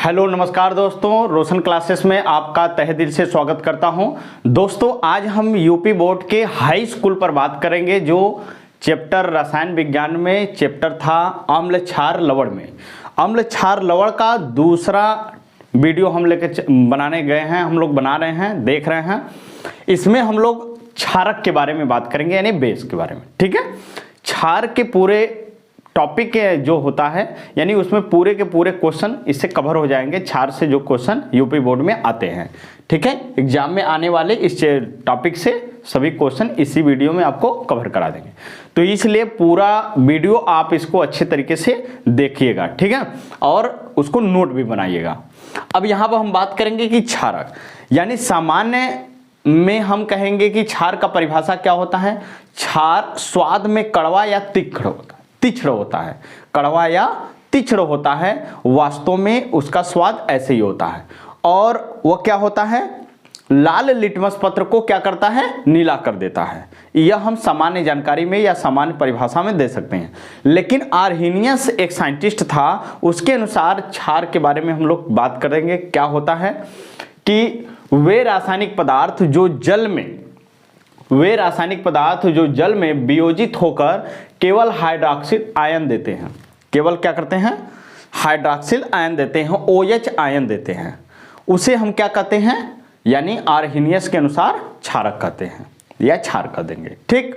Hello नमस्कार दोस्तों, रोशन classes में आपका तहे दिल से स्वागत करता हूं। दोस्तों आज हम यूपी बोर्ड के हाई स्कूल पर बात करेंगे। जो चैप्टर रसायन विज्ञान में चैप्टर था अम्ल क्षार लवण में, अम्ल क्षार लवण का दूसरा वीडियो हम लेकर बनाने गए हैं, हम लोग बना रहे हैं, देख रहे हैं। इसमें हम लोग क्षारक के बारे में बात करेंगे, यानी बेस के बारे में। ठीक है, क्षार के पूरे टॉपिक जो होता है, यानी उसमें पूरे के पूरे क्वेश्चन इससे कवर हो जाएंगे। क्षार से जो क्वेश्चन यूपी बोर्ड में आते हैं, ठीक है, एग्जाम में आने वाले इस टॉपिक से सभी क्वेश्चन इसी वीडियो में आपको कवर करा देंगे। तो इसलिए पूरा वीडियो आप इसको अच्छे तरीके से देखिएगा, ठीक है, और उसको नोट भी बनाइएगा। अब यहाँ पर हम बात करेंगे कि क्षारक, यानी सामान्य में हम कहेंगे कि क्षार का परिभाषा क्या होता है। क्षार स्वाद में कड़वा या तीक्ष्ण होता है, कड़वा या तीक्ष्ण होता है। वास्तव में उसका स्वाद ऐसे ही होता है, और वह क्या होता है, लाल लिटमस पत्र को क्या करता है, नीला कर देता है। यह हम सामान्य जानकारी में या सामान्य परिभाषा में दे सकते हैं। लेकिन आर्हेनियस एक साइंटिस्ट था, उसके अनुसार क्षार के बारे में हम लोग बात करेंगे। क्या होता है कि वे रासायनिक पदार्थ जो जल में वियोजित होकर केवल हाइड्रॉक्सिल आयन देते हैं, केवल क्या करते हैं, हाइड्रॉक्सिल आयन देते हैं, OH आयन देते हैं, उसे हम क्या कहते हैं, यानी आर्हेनियस के अनुसार क्षारक कहते हैं या क्षार कह देंगे। ठीक,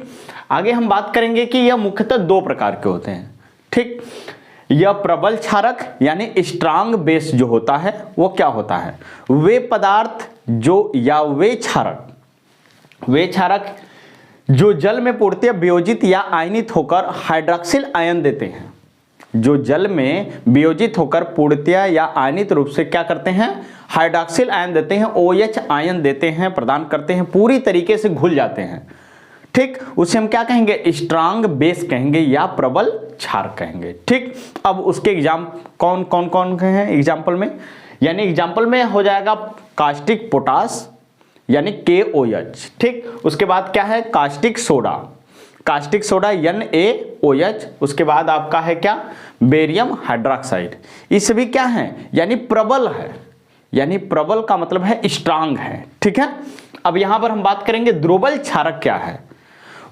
आगे हम बात करेंगे कि यह मुख्यतः दो प्रकार के होते हैं। ठीक, यह प्रबल क्षारक यानी स्ट्रांग बेस जो होता है वो क्या होता है, वे पदार्थ जो या वे क्षारक जो जल में पूर्णतः वियोजित या आयनित होकर हाइड्रॉक्सिल आयन देते हैं, जो जल में वियोजित होकर पूर्णतः या आयनित रूप से क्या करते हैं, हाइड्रॉक्सिल आयन देते हैं, OH आयन देते हैं, प्रदान करते हैं, पूरी तरीके से घुल जाते हैं। ठीक, उसे हम क्या कहेंगे, स्ट्रांग बेस कहेंगे या प्रबल क्षार कहेंगे। ठीक, अब उसके एग्जाम कौन हैं एग्जाम्पल में, यानी एग्जाम्पल में हो जाएगा कास्टिक पोटास यानी KOH। ठीक, उसके बाद क्या है, कास्टिक सोडा NaOH। उसके बाद आपका है क्या, बेरियम हाइड्रोक्साइड। ये सभी क्या है, यानी प्रबल है, यानी प्रबल का मतलब है स्ट्रांग है। ठीक है, अब यहां पर हम बात करेंगे दुर्बल क्षारक क्या है।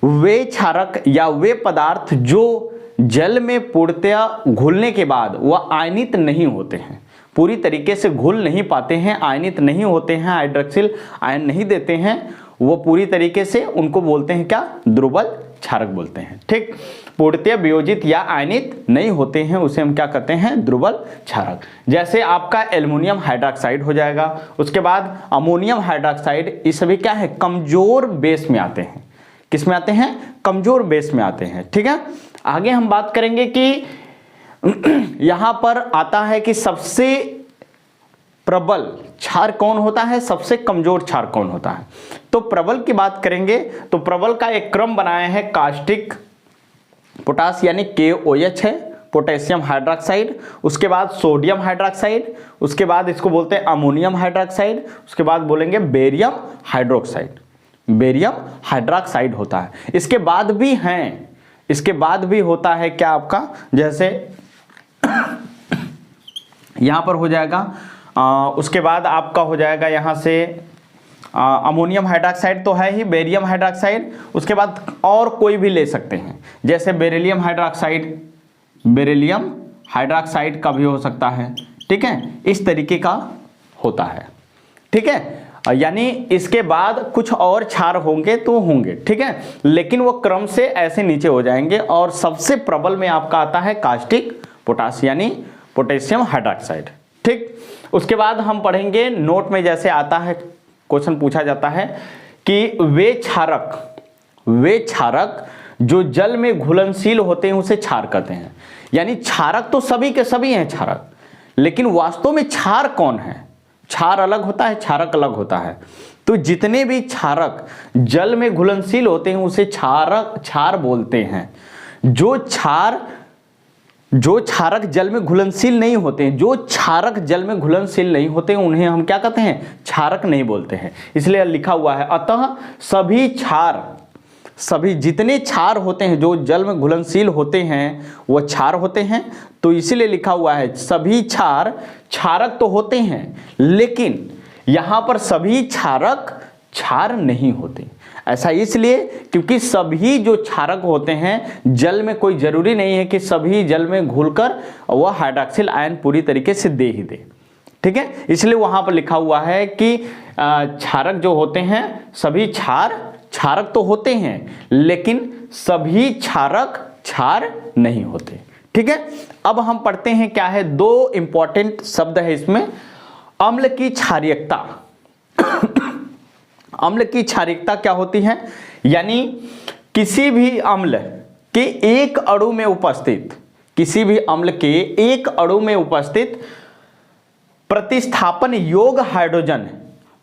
वे क्षारक या वे पदार्थ जो जल में पूर्णतः घुलने के बाद वह आयनित नहीं होते हैं, पूरी तरीके से घुल नहीं पाते हैं, आयनित नहीं होते हैं, हाइड्रॉक्सिल आयन नहीं देते हैं, वो पूरी तरीके से, उनको बोलते हैं क्या, दुर्बल क्षारक बोलते हैं। ठीक, पूर्णतः वियोजित या आयनित नहीं होते हैं, उसे हम क्या कहते हैं, दुर्बल क्षारक। जैसे आपका एल्युमिनियम हाइड्रोक्साइड हो जाएगा, उसके बाद अमोनियम हाइड्रोक्साइड, ये सभी क्या है, कमजोर बेस में आते हैं। किस में आते हैं, कमजोर बेस में आते हैं। ठीक है, आगे हम बात करेंगे कि यहां पर आता है कि सबसे प्रबल क्षार कौन होता है, सबसे कमजोर क्षार कौन होता है। तो प्रबल की बात करेंगे तो प्रबल का एक क्रम बनाया है, कास्टिक पोटास यानी KOH है, पोटेशियम हाइड्रोक्साइड, उसके बाद सोडियम हाइड्रोक्साइड, उसके बाद इसको बोलते हैं अमोनियम हाइड्रोक्साइड, उसके बाद बोलेंगे बेरियम हाइड्रोक्साइड होता है। इसके बाद भी हैं, इसके बाद भी होता है क्या आपका, जैसे यहां पर हो जाएगा, उसके बाद आपका हो जाएगा यहां से अमोनियम हाइड्रोक्साइड तो है ही, बेरियम हाइड्रोक्साइड, उसके बाद और कोई भी ले सकते हैं, जैसे बेरिलियम हाइड्रोक्साइड का भी हो सकता है। ठीक है, इस तरीके का होता है। ठीक है, यानी इसके बाद कुछ और क्षार होंगे तो होंगे, ठीक है, लेकिन वो क्रम से ऐसे नीचे हो जाएंगे। और सबसे प्रबल में आपका आता है कास्टिक पोटास यानी पोटेशियम हाइड्रोक्साइड। ठीक, उसके बाद हम पढ़ेंगे नोट में, जैसे आता है क्वेश्चन पूछा जाता है कि वे क्षारक जो जल में घुलनशील होते हैं उसे क्षार कहते हैं। यानी क्षारक तो सभी के सभी हैं क्षारक, लेकिन वास्तव में क्षार कौन है, क्षार अलग होता है, क्षारक अलग होता है। तो जितने भी क्षारक जल में घुलनशील होते हैं उसे क्षार बोलते हैं। जो क्षारक जल में घुलनशील नहीं होते हैं, उन्हें हम क्या कहते हैं, क्षारक नहीं बोलते हैं। इसलिए लिखा हुआ है, अतः सभी जितने क्षार होते हैं जो जल में घुलनशील होते हैं वो क्षार होते हैं, तो इसीलिए लिखा हुआ है सभी क्षार क्षारक तो होते हैं, लेकिन यहाँ पर सभी क्षारक क्षार नहीं होते। ऐसा इसलिए क्योंकि सभी जो क्षारक होते हैं जल में, कोई जरूरी नहीं है कि सभी जल में घुलकर वह हाइड्रॉक्सिल आयन पूरी तरीके से दे ही दे, ठीक है। इसलिए वहां पर लिखा हुआ है कि क्षारक जो होते हैं सभी क्षारक तो होते हैं, लेकिन सभी क्षारक क्षार नहीं होते, ठीक है। अब हम पढ़ते हैं क्या है, दो इंपॉर्टेंट शब्द है इसमें। अम्ल की क्षारीयता अम्ल की क्षारीयता क्या होती है, यानी किसी भी अम्ल के एक अणु में उपस्थित, किसी भी अम्ल के एक अणु में उपस्थित प्रतिस्थापन योग्य हाइड्रोजन,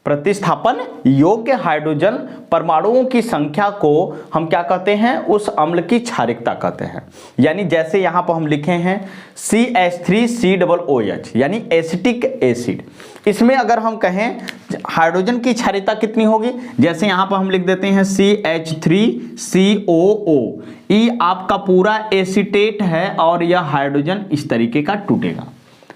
प्रतिस्थापन योग्य हाइड्रोजन परमाणुओं की संख्या को हम क्या कहते हैं, उस अम्ल की क्षारीयता कहते हैं। यानी जैसे यहां पर हम लिखे हैं CH3COOH यानी एसिटिक एसिड, इसमें अगर हम कहें हाइड्रोजन की क्षारीयता कितनी होगी, जैसे यहां पर हम लिख देते हैं CH3COO, ई आपका पूरा एसिटेट है और यह हाइड्रोजन इस तरीके का टूटेगा,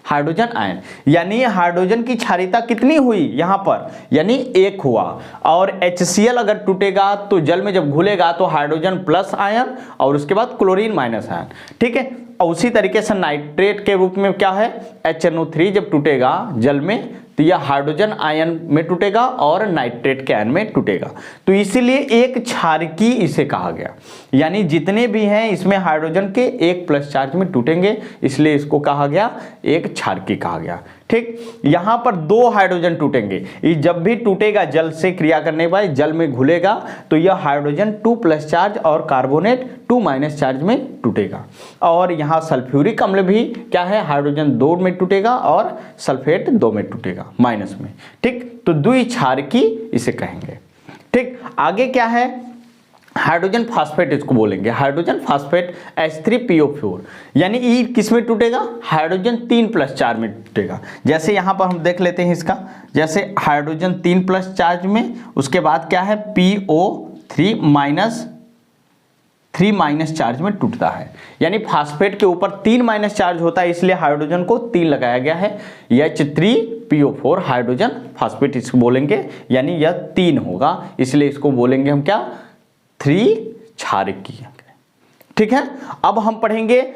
हाइड्रोजन आयन, यानी हाइड्रोजन की क्षारीयता कितनी हुई यहां पर, यानी 1 हुआ। और HCl अगर टूटेगा तो जल में जब घुलेगा तो हाइड्रोजन प्लस आयन और उसके बाद क्लोरीन माइनस आयन, ठीक है। और उसी तरीके से नाइट्रेट के रूप में क्या है, HNO3 जब टूटेगा जल में तो यह हाइड्रोजन आयन में टूटेगा और नाइट्रेट के आयन में टूटेगा, तो इसीलिए एक क्षारकी इसे कहा गया। यानी जितने भी हैं इसमें हाइड्रोजन के 1+ चार्ज में टूटेंगे, इसलिए इसको कहा गया एक क्षारकी कहा गया, ठीक। यहां पर 2 हाइड्रोजन टूटेंगे, ये जब भी टूटेगा जल से क्रिया करने के बाद जल में घुलेगा तो यह हाइड्रोजन 2+ चार्ज और कार्बोनेट 2- चार्ज में टूटेगा। और यहाँ सल्फ्यूरिक अम्ल भी क्या है, हाइड्रोजन 2 में टूटेगा और सल्फेट 2 में टूटेगा माइनस में, ठीक। तो द्विक्षारकी इसे कहेंगे, ठीक। आगे क्या है, हाइड्रोजन फास्फेट इसको बोलेंगे, हाइड्रोजन फास्फेट H3PO4, यानी ई किस में टूटेगा, हाइड्रोजन 3+ चार्ज में टूटेगा। जैसे यहां पर हम देख लेते हैं इसका, जैसे हाइड्रोजन 3+ चार्ज में, उसके बाद क्या है PO3- चार्ज में टूटता है, यानी फास्फेट के ऊपर 3- चार्ज होता है, इसलिए हाइड्रोजन को 3 लगाया गया है। H3PO4 हाइड्रोजन फास्फेट इसको बोलेंगे, यानी यह 3 होगा, इसलिए इसको बोलेंगे हम क्या, 3 क्षारकी, ठीक है। अब हम पढ़ेंगे,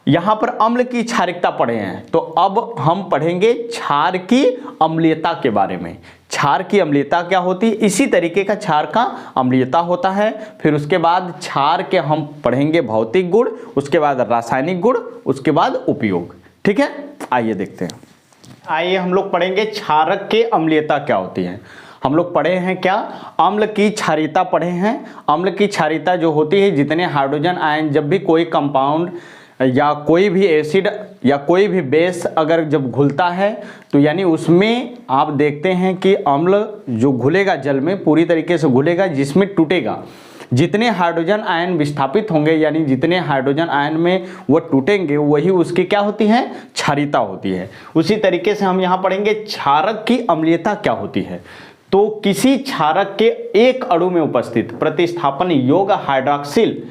यहां पर अम्ल की क्षारीयता पढ़े हैं, तो अब हम पढ़ेंगे क्षार की अम्लीयता के बारे में। क्षार की अम्लीयता क्या होती है, इसी तरीके का क्षार का अम्लीयता होता है। फिर उसके बाद क्षार के हम पढ़ेंगे भौतिक गुण, उसके बाद रासायनिक गुण, उसके बाद उपयोग, ठीक है। आइए देखते हैं, आइए हम लोग पढ़ेंगे क्षारक के अम्लीयता क्या होती है। हम लोग पढ़े हैं क्या, अम्ल की क्षारीयता पढ़े हैं। अम्ल की क्षारीयता जो होती है, जितने हाइड्रोजन आयन, जब भी कोई कंपाउंड या कोई भी एसिड या कोई भी बेस अगर जब घुलता है तो यानी उसमें आप देखते हैं कि अम्ल जो घुलेगा जल में पूरी तरीके से घुलेगा, जिसमें टूटेगा, जितने हाइड्रोजन आयन विस्थापित होंगे, यानी जितने हाइड्रोजन आयन में वो टूटेंगे, वही उसकी क्या होती है, क्षारीयता होती है। उसी तरीके से हम यहाँ पढ़ेंगे क्षारक की अम्लीयता क्या होती है। तो किसी क्षारक के एक अणु में उपस्थित प्रतिस्थापन योग्य हाइड्रॉक्सिल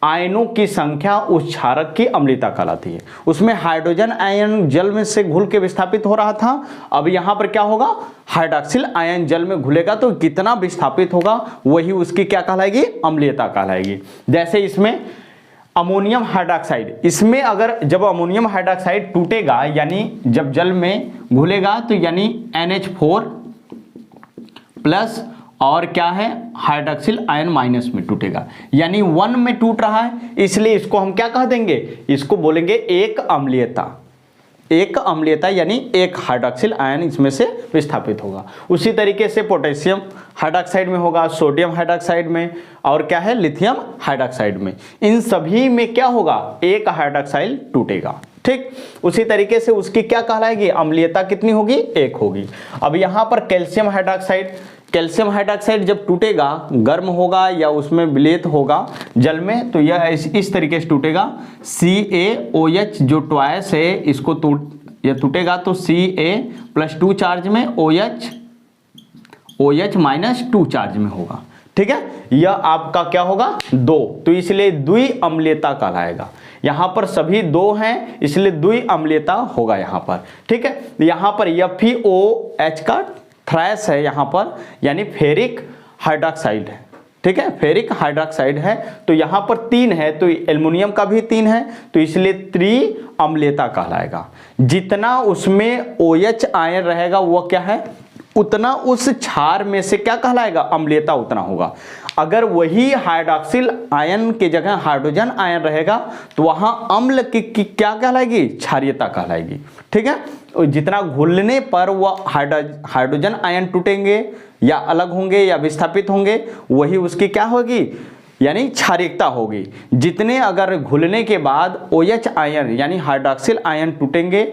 आयनों की संख्या उस क्षारक की अम्लीयता कहलाती है। उसमें हाइड्रोजन आयन जल में से घुल के विस्थापित हो रहा था, अब यहां पर क्या होगा, हाइड्रॉक्सिल आयन जल में घुलेगा तो कितना विस्थापित होगा, वही उसकी क्या कहलाएगी, अम्लीयता कहलाएगी। जैसे इसमें अमोनियम हाइड्रॉक्साइड, इसमें अगर जब अमोनियम हाइड्रॉक्साइड टूटेगा, यानी जब जल में घुलेगा तो यानी NH4+ और क्या है, हाइड्रॉक्सिल आयन माइनस में टूटेगा, यानी 1 में टूट रहा है, इसलिए इसको हम क्या कह देंगे, इसको बोलेंगे एक अम्लीयता। एक अम्लीयता यानी एक हाइड्रॉक्सिल आयन इसमें से विस्थापित होगा। उसी तरीके से पोटेशियम हाइड्रॉक्साइड में होगा, सोडियम हाइड्रॉक्साइड में, और क्या है, लिथियम हाइड्रॉक्साइड में। इन सभी में क्या होगा, एक हाइड्रॉक्साइड टूटेगा, ठीक। उसी तरीके से उसकी क्या कहलाएगी, अम्लीयता कितनी होगी, 1 होगी। अब यहां पर कैल्शियम हाइड्रॉक्साइड, कैल्शियम हाइड्रॉक्साइड जब टूटेगा, गर्म होगा या उसमें विलेत होगा जल में, तो यह इस तरीके से टूटेगा, CaOH जो ट्वाइस है इसको यह टूटेगा तो Ca+2 चार्ज में, OH- 2 चार्ज में होगा, ठीक है, यह आपका क्या होगा 2, तो इसलिए द्विअम्लीयता कहलाएगा। यहां पर सभी 2 हैं इसलिए द्विअम्लीयता होगा यहां पर। ठीक है, यहां पर FeOH का थ्रायस है यहां पर, यानी फेरिक हाइड्रोक्साइड है। ठीक है, फेरिक हाइड्रोक्साइड है, तो यहां पर 3 है, तो एल्युमिनियम का भी 3 है, तो इसलिए त्रिअम्लीयता कहलाएगा। जितना उसमें OH आयन रहेगा वह क्या है, उतना उस क्षार में से क्या कहलाएगा, अम्लीयता उतना होगा। अगर वही हाइड्रोक्सिल आयन की जगह हाइड्रोजन आयन रहेगा तो वहां अम्ल की क्या कहलाएगी, क्षारीयता कहलाएगी। ठीक है, जितना घुलने पर वह हाइड्रोजन आयन टूटेंगे या अलग होंगे या विस्थापित होंगे, वही उसकी क्या होगी, यानी क्षारीयता होगी। जितने अगर घुलने के बाद OH आयन यानी हाइड्रोक्सिल आयन टूटेंगे,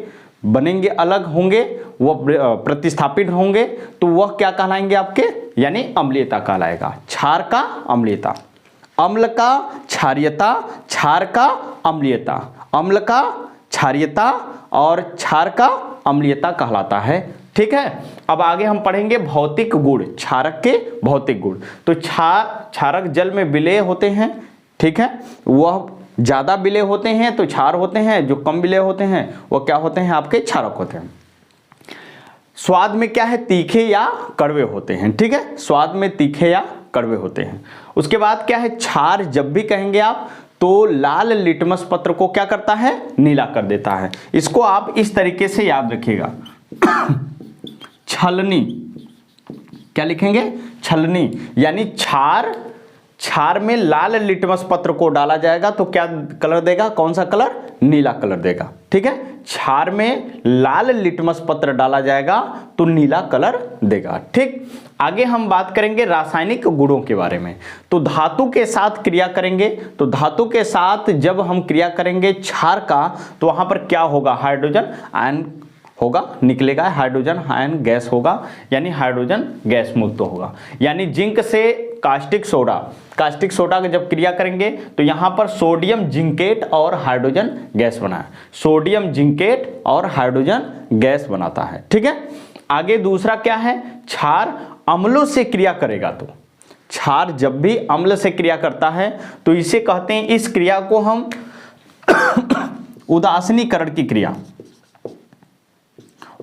बनेंगे, अलग होंगे, वह प्रतिस्थापित होंगे, तो वह क्या कहलाएंगे आपके, यानी अम्लीयता कहलाएगा। क्षार का अम्लीयता, अम्ल का क्षारीयता, क्षार का अम्लीयता, अम्ल का क्षारीयता और क्षार का अम्लीयता कहलाता है। ठीक है, अब आगे हम पढ़ेंगे भौतिक गुण, क्षारक के भौतिक गुण। तो क्षारक जल में विलेय होते हैं। ठीक है, वह ज्यादा विलेय होते हैं तो क्षार होते हैं, जो कम विलेय होते हैं वो क्या होते हैं, आपके क्षारक होते हैं। स्वाद में क्या है, तीखे या कड़वे होते हैं। ठीक है, स्वाद में तीखे या कड़वे होते हैं। उसके बाद क्या है, क्षार जब भी कहेंगे आप तो लाल लिटमस पत्र को क्या करता है, नीला कर देता है। इसको आप इस तरीके से याद रखिएगा, छलनी, क्या लिखेंगे, छलनी, यानी क्षार में लाल लिटमस पत्र को डाला जाएगा तो क्या कलर देगा, कौन सा कलर, नीला कलर देगा। ठीक है, क्षार में लाल लिटमस पत्र डाला जाएगा तो नीला कलर देगा। ठीक, आगे हम बात करेंगे रासायनिक गुणों के बारे में। तो धातु के साथ क्रिया करेंगे, तो धातु के साथ जब हम क्रिया करेंगे क्षार का, तो वहां पर क्या होगा, हाइड्रोजन आयन होगा, निकलेगा, हाइड्रोजन आयन गैस होगा, यानी हाइड्रोजन गैस मुक्त होगा। यानी जिंक से कास्टिक सोडा की जब क्रिया करेंगे तो यहां पर सोडियम जिंकेट और हाइड्रोजन गैस बना है, सोडियम जिंकेट और हाइड्रोजन गैस बनाता है। ठीक है, आगे दूसरा क्या है, क्षार अम्लों से क्रिया करेगा। तो क्षार जब भी अम्ल से क्रिया करता है तो इसे कहते हैं, इस क्रिया को हम उदासीनीकरण की क्रिया,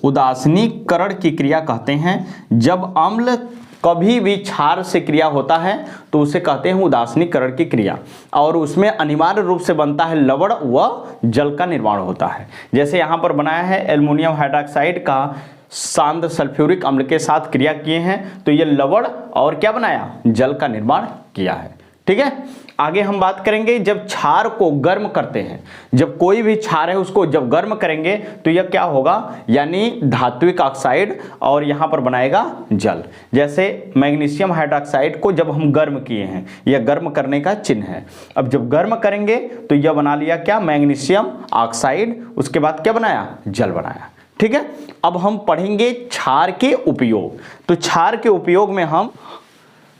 उदासीनीकरण की क्रिया कहते हैं। जब अम्ल कभी भी क्षार से क्रिया होता है तो उसे कहते हैं उदासीनीकरण की क्रिया, और उसमें अनिवार्य रूप से बनता है लवण व जल का निर्माण होता है। जैसे यहां पर बनाया है, एल्युमिनियम हाइड्रोक्साइड का सांद्र सल्फ्यूरिक अम्ल के साथ क्रिया किए हैं तो ये लवण और क्या बनाया, जल का निर्माण किया है। ठीक है, आगे हम बात करेंगे जब क्षार को गर्म करते हैं, जब कोई भी क्षार है उसको जब गर्म करेंगे तो यह क्या होगा, यानी धात्विक ऑक्साइड और यहां पर बनाएगा जल। जैसे मैग्नीशियम हाइड्रोक्साइड को जब हम गर्म किए हैं, यह गर्म करने का चिन्ह है। अब जब गर्म करेंगे तो यह बना लिया क्या, मैग्नीशियम ऑक्साइड, उसके बाद क्या बनाया, जल बनाया। ठीक है, अब हम पढ़ेंगे क्षार के उपयोग। तो क्षार के उपयोग में हम,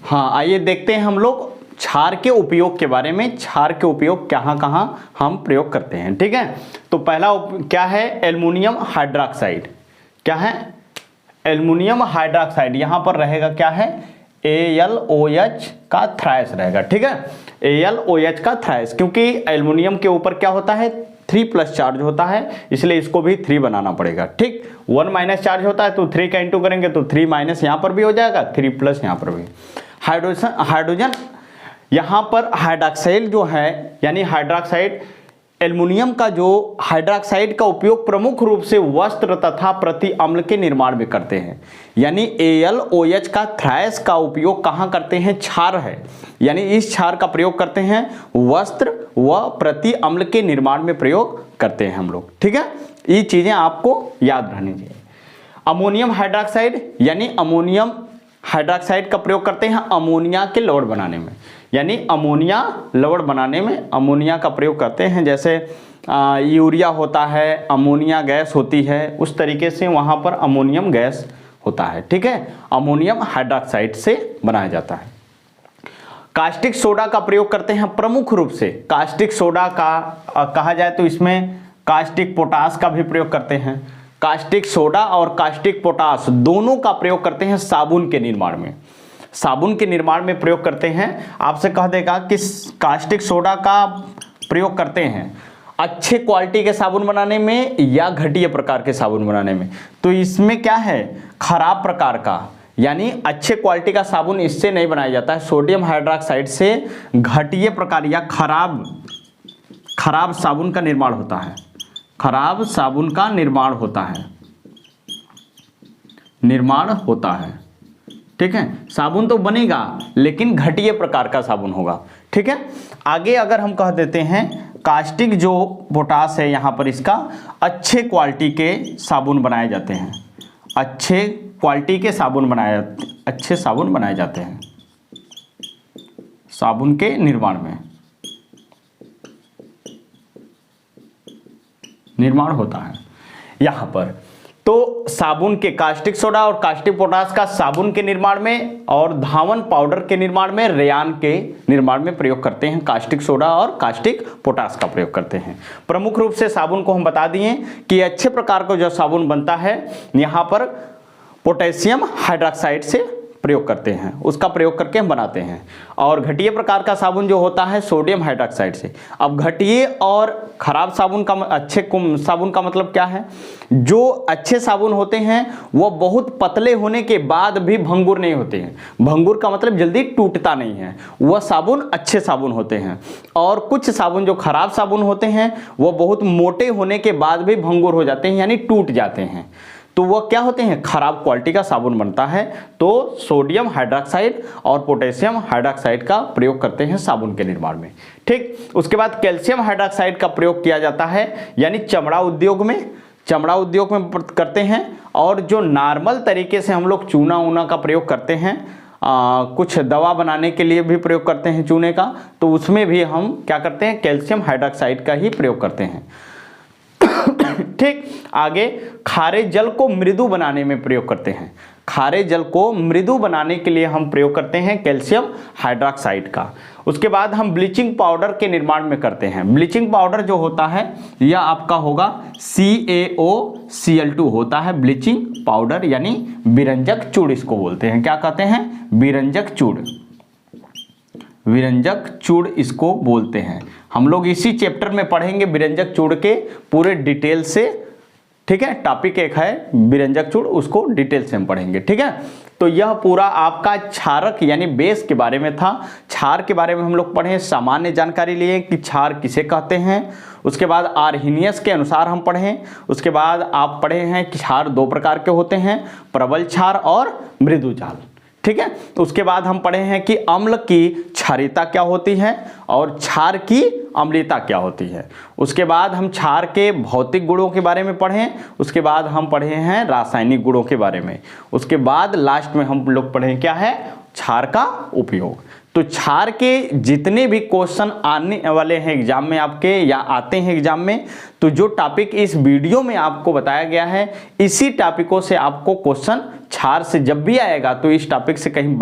हाँ आइए देखते हैं हम लोग क्षार के उपयोग के बारे में, क्षार के उपयोग कहाँ कहाँ हम प्रयोग करते हैं। ठीक है, तो पहला क्या है, एल्युमिनियम हाइड्रोक्साइड। क्या है, एल्युमिनियम हाइड्रोक्साइड, यहां पर रहेगा क्या है, AlOH का थ्रायस रहेगा। ठीक है, AlOH का थ्रायस, क्योंकि एल्युमिनियम के ऊपर क्या होता है, 3+ चार्ज होता है, इसलिए इसको भी 3 बनाना पड़ेगा। ठीक, 1- चार्ज होता है तो 3 का इंटू करेंगे तो 3- यहां पर भी हो जाएगा, 3+ यहां पर भी। हाइड्रोजन यहां पर हाइड्रोक्साइड जो है, यानी हाइड्रोक्साइड, एल्युमिनियम का जो हाइड्रोक्साइड का उपयोग प्रमुख रूप से वस्त्र तथा प्रति अम्ल के निर्माण में करते हैं। यानी AlOH का थ्रायस का उपयोग कहां करते हैं, क्षार है, यानी इस क्षार का प्रयोग करते हैं वस्त्र व प्रति अम्ल के निर्माण में प्रयोग करते हैं हम लोग। ठीक है, ये चीजें आपको याद रहनी चाहिए। अमोनियम हाइड्रोक्साइड, यानी अमोनियम हाइड्रोक्साइड का प्रयोग करते हैं अमोनिया के लवण बनाने में, यानी अमोनिया लवण बनाने में अमोनिया का प्रयोग करते हैं। जैसे यूरिया होता है, अमोनिया गैस होती है, उस तरीके से वहां पर अमोनियम गैस होता है। ठीक है, अमोनियम हाइड्रोक्साइड से बनाया जाता है। कास्टिक सोडा का प्रयोग करते हैं प्रमुख रूप से, कास्टिक सोडा का कहा जाए तो इसमें कास्टिक पोटास का भी प्रयोग करते हैं। कास्टिक सोडा और कास्टिक पोटास दोनों का प्रयोग करते हैं साबुन के निर्माण में। साबुन के निर्माण में प्रयोग करते हैं। आपसे कह देगा कि कास्टिक सोडा का प्रयोग करते हैं अच्छे क्वालिटी के साबुन बनाने में या घटिया प्रकार के साबुन बनाने में, तो इसमें क्या है, खराब प्रकार का, यानी अच्छे क्वालिटी का साबुन इससे नहीं बनाया जाता है। सोडियम हाइड्रोक्साइड से घटिया प्रकार या खराब साबुन का निर्माण होता है। खराब साबुन का निर्माण होता है। ठीक है, साबुन तो बनेगा लेकिन घटिया प्रकार का साबुन होगा। ठीक है, आगे अगर हम कह देते हैं कास्टिक जो पोटास है यहाँ पर, इसका अच्छे क्वालिटी के साबुन बनाए जाते हैं। अच्छे क्वालिटी के अच्छे साबुन बनाए जाते हैं साबुन के निर्माण होता है यहाँ पर। तो साबुन के कास्टिक सोडा और कास्टिक पोटास का साबुन के निर्माण में और धावन पाउडर के निर्माण में, रेयान के निर्माण में प्रयोग करते हैं। कास्टिक सोडा और कास्टिक पोटास का प्रयोग करते हैं। प्रमुख रूप से साबुन को हम बता दिए कि अच्छे प्रकार का जो साबुन बनता है यहाँ पर पोटेशियम हाइड्रोक्साइड से प्रयोग करते हैं, उसका प्रयोग करके हम बनाते हैं। और घटिया प्रकार का साबुन जो होता है सोडियम हाइड्रोक्साइड से। अब घटिया और खराब साबुन का, अच्छे साबुन का मतलब क्या है, जो अच्छे साबुन होते हैं वो बहुत पतले होने के बाद भी भंगुर नहीं होते हैं। भंगुर का मतलब जल्दी टूटता नहीं है, वह साबुन अच्छे साबुन होते हैं। और कुछ साबुन जो खराब साबुन होते हैं वो बहुत मोटे होने के बाद भी भंगुर हो जाते हैं, यानी टूट जाते हैं, तो वो क्या होते हैं, खराब क्वालिटी का साबुन बनता है। तो सोडियम हाइड्रोक्साइड और पोटेशियम हाइड्रोक्साइड का प्रयोग करते हैं साबुन के निर्माण में। ठीक, उसके बाद कैल्शियम हाइड्रोक्साइड का प्रयोग किया जाता है, यानी चमड़ा उद्योग में करते हैं। और जो नॉर्मल तरीके से हम लोग चूना ऊना का प्रयोग करते हैं, कुछ दवा बनाने के लिए भी प्रयोग करते हैं चूने का, तो उसमें भी हम क्या करते हैं, कैल्शियम हाइड्रोक्साइड का ही प्रयोग करते हैं। ठीक, आगे खारे जल को मृदु बनाने में प्रयोग करते हैं। खारे जल को मृदु बनाने के लिए हम प्रयोग करते हैं कैल्शियम हाइड्रोक्साइड का। उसके बाद हम ब्लीचिंग पाउडर के निर्माण में करते हैं। ब्लीचिंग पाउडर जो होता है यह आपका होगा CaOCl2 होता है ब्लीचिंग पाउडर, यानी विरंजक चूड़ इसको बोलते हैं। क्या कहते हैं, विरंजक चूड़ इसको बोलते हैं। हम लोग इसी चैप्टर में पढ़ेंगे विरंजक चूड़ के पूरे डिटेल से। ठीक है, टॉपिक एक है विरंजक चूड़, उसको डिटेल से हम पढ़ेंगे। ठीक है, तो यह पूरा आपका क्षारक यानी बेस के बारे में था। क्षार के बारे में हम लोग पढ़े, सामान्य जानकारी लिए कि क्षार किसे कहते हैं। उसके बाद आर्हेनियस के अनुसार हम पढ़ें। उसके बाद आप पढ़े हैं कि क्षार दो प्रकार के होते हैं, प्रबल क्षार और मृदु क्षार। ठीक है, उसके बाद हम पढ़े हैं कि अम्ल की क्षारीयता क्या होती है और क्षार की अम्लीयता क्या होती है। उसके बाद हम क्षार के भौतिक गुणों के बारे में पढ़ें। उसके बाद हम पढ़े हैं रासायनिक गुणों के बारे में। उसके बाद लास्ट में हम लोग पढ़ें क्या है, क्षार का उपयोग। तो क्षार के जितने भी क्वेश्चन आने वाले हैं एग्जाम में आपके या आते हैं एग्जाम में, तो जो टॉपिक इस वीडियो में आपको बताया गया है, इसी टॉपिकों से आपको क्वेश्चन क्षार से जब भी आएगा तो इस टॉपिक से कहीं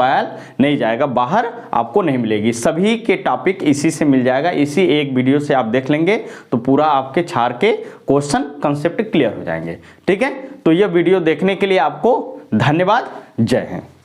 नहीं जाएगा, बाहर आपको नहीं मिलेगी। सभी के टॉपिक इसी से मिल जाएगा। इसी एक वीडियो से आप देख लेंगे तो पूरा आपके क्षार के क्वेश्चन कंसेप्ट क्लियर हो जाएंगे। ठीक है, तो यह वीडियो देखने के लिए आपको धन्यवाद। जय हिंद।